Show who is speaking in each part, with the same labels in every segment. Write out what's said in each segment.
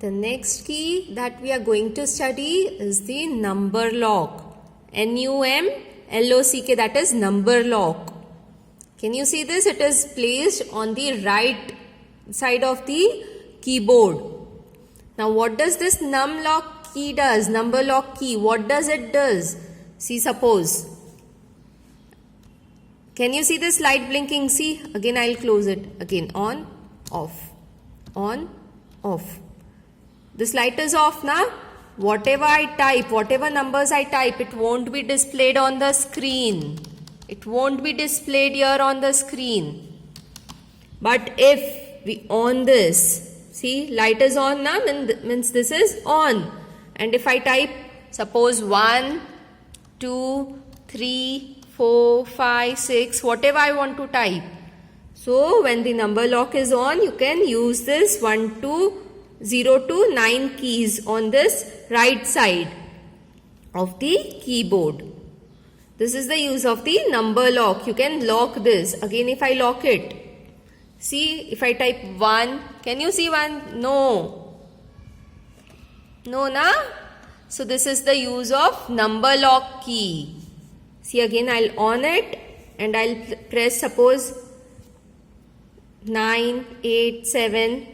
Speaker 1: The next key that we are going to study is the number lock. NUMLOCK, that is number lock. Can you see this? It is placed on the right side of the keyboard. Now what does this number lock key does? Number lock key, what does it does? See, suppose. Can you see this light blinking? See, again I'll close it. Again, on, off, on, off. This light is off now. Whatever I type, whatever numbers I type, it won't be displayed on the screen. It won't be displayed here on the screen. But if we on this, see, light is on now, means this is on. And if I type, suppose 1, 2, 3, 4, 5, 6, whatever I want to type. So when the number lock is on, you can use this 0 to 9 keys on this right side of the keyboard. This is the use of the number lock. You can lock this. Again, if I lock it, see, if I type 1, can you see 1? No. No, na? So this is the use of number lock key. See, again I'll on it and I'll press, suppose 9, 8, 7,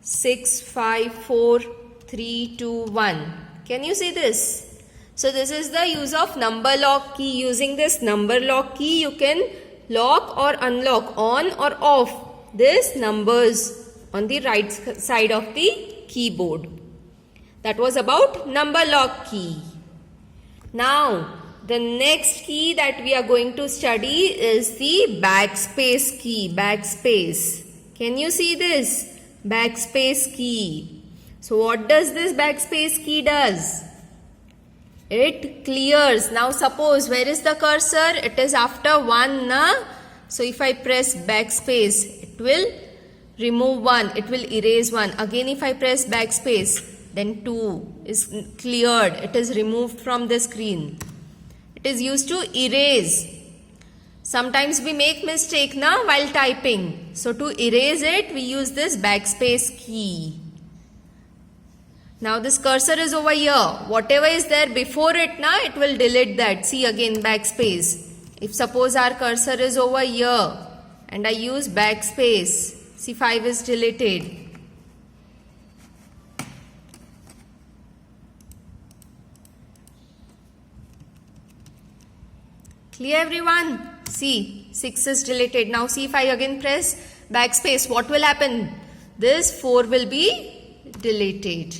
Speaker 1: 6, 5, 4, 3, 2, 1. Can you see this? So this is the use of number lock key. Using this number lock key, you can lock or unlock, on or off these numbers on the right side of the keyboard. That was about number lock key. Now, the next key that we are going to study is the backspace key. Backspace. Can you see this? Backspace key. So what does this backspace key does? It clears. Now suppose, where is the cursor? It is after 1, na? So if I press backspace, it will remove 1. It will erase 1. Again if I press backspace, then 2 is cleared. It is removed from the screen. It is used to erase. Sometimes we make mistake na while typing. So to erase it, we use this backspace key. Now this cursor is over here. Whatever is there before it na, it will delete that. See, again backspace. If suppose our cursor is over here and I use backspace, see, 5 is deleted. Clear, everyone? See, 6 is deleted. Now see, if I again press backspace, what will happen? This 4 will be deleted.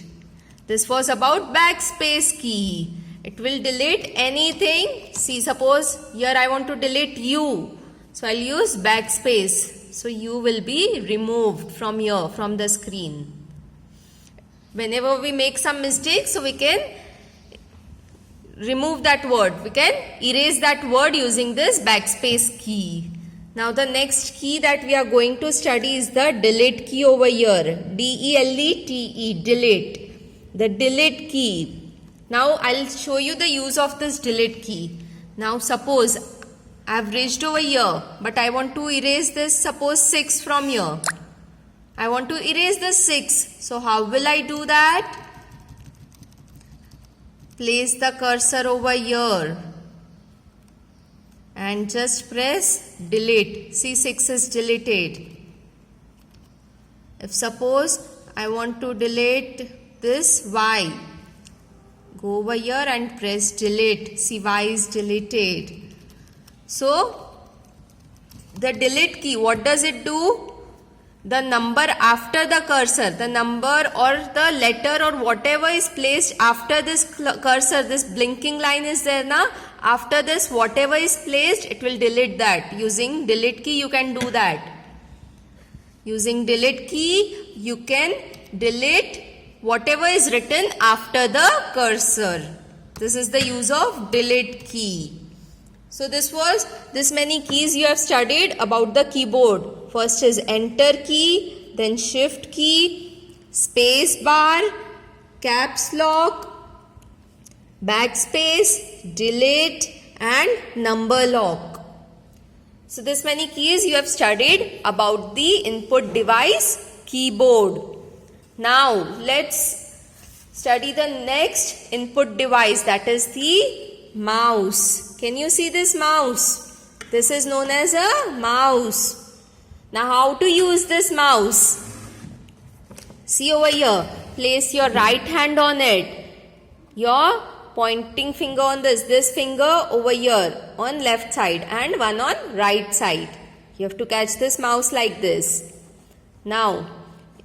Speaker 1: This was about backspace key. It will delete anything. See, suppose here I want to delete U. So I'll use backspace. So U will be removed from here, from the screen. Whenever we make some mistakes, so we can remove that word. We can erase that word using this backspace key. Now the next key that we are going to study is the delete key over here. D-E-L-E-T-E, delete. The delete key. Now I'll show you the use of this delete key. Now suppose I've reached over here, but I want to erase this, suppose 6 from here. I want to erase this 6. So how will I do that? Place the cursor over here and just press delete. See, 6 is deleted. If suppose I want to delete this Y, go over here and press delete. See, Y is deleted. So the delete key, what does it do? The number after the cursor, the number or the letter or whatever is placed after this cursor, this blinking line is there now. After this, whatever is placed, it will delete that. Using delete key, you can do that. Using delete key, you can delete whatever is written after the cursor. This is the use of delete key. So this many keys you have studied about the keyboard. First is enter key, then shift key, space bar, caps lock, backspace, delete and number lock. So this many keys you have studied about the input device keyboard. Now let's study the next input device, that is the mouse. Can you see this mouse? This is known as a mouse. Now how to use this mouse? See over here, place your right hand on it, your pointing finger on this finger over here on left side and one on right side. You have to catch this mouse like this. Now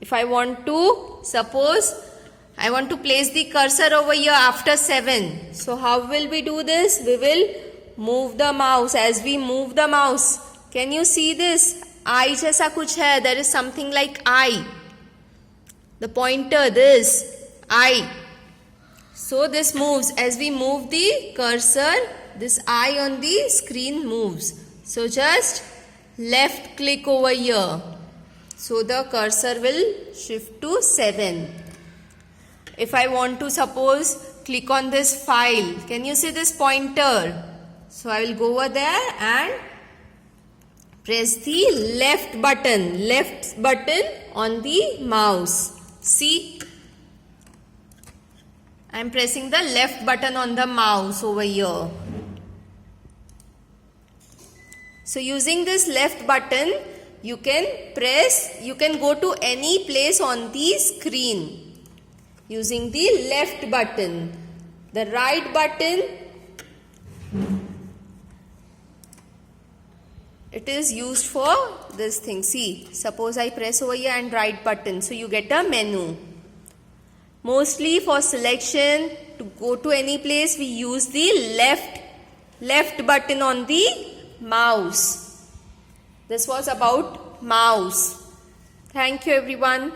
Speaker 1: if I want to, suppose I want to place the cursor over here after 7. So how will we do this? We will move the mouse. As we move the mouse, can you see this? I jaisa kuch hai. There is something like I. The pointer, this I. So this moves. As we move the cursor, this I on the screen moves. So just left click over here. So the cursor will shift to 7. If I want to, suppose, click on this file, can you see this pointer? So I will go over there and press the left button on the mouse. See, I am pressing the left button on the mouse over here. So using this left button, you can go to any place on the screen using the left button. The right button, it is used for this thing. See, suppose I press over here and right button, so you get a menu. Mostly for selection, to go to any place, we use the left button on the mouse. This was about mouse. Thank you everyone.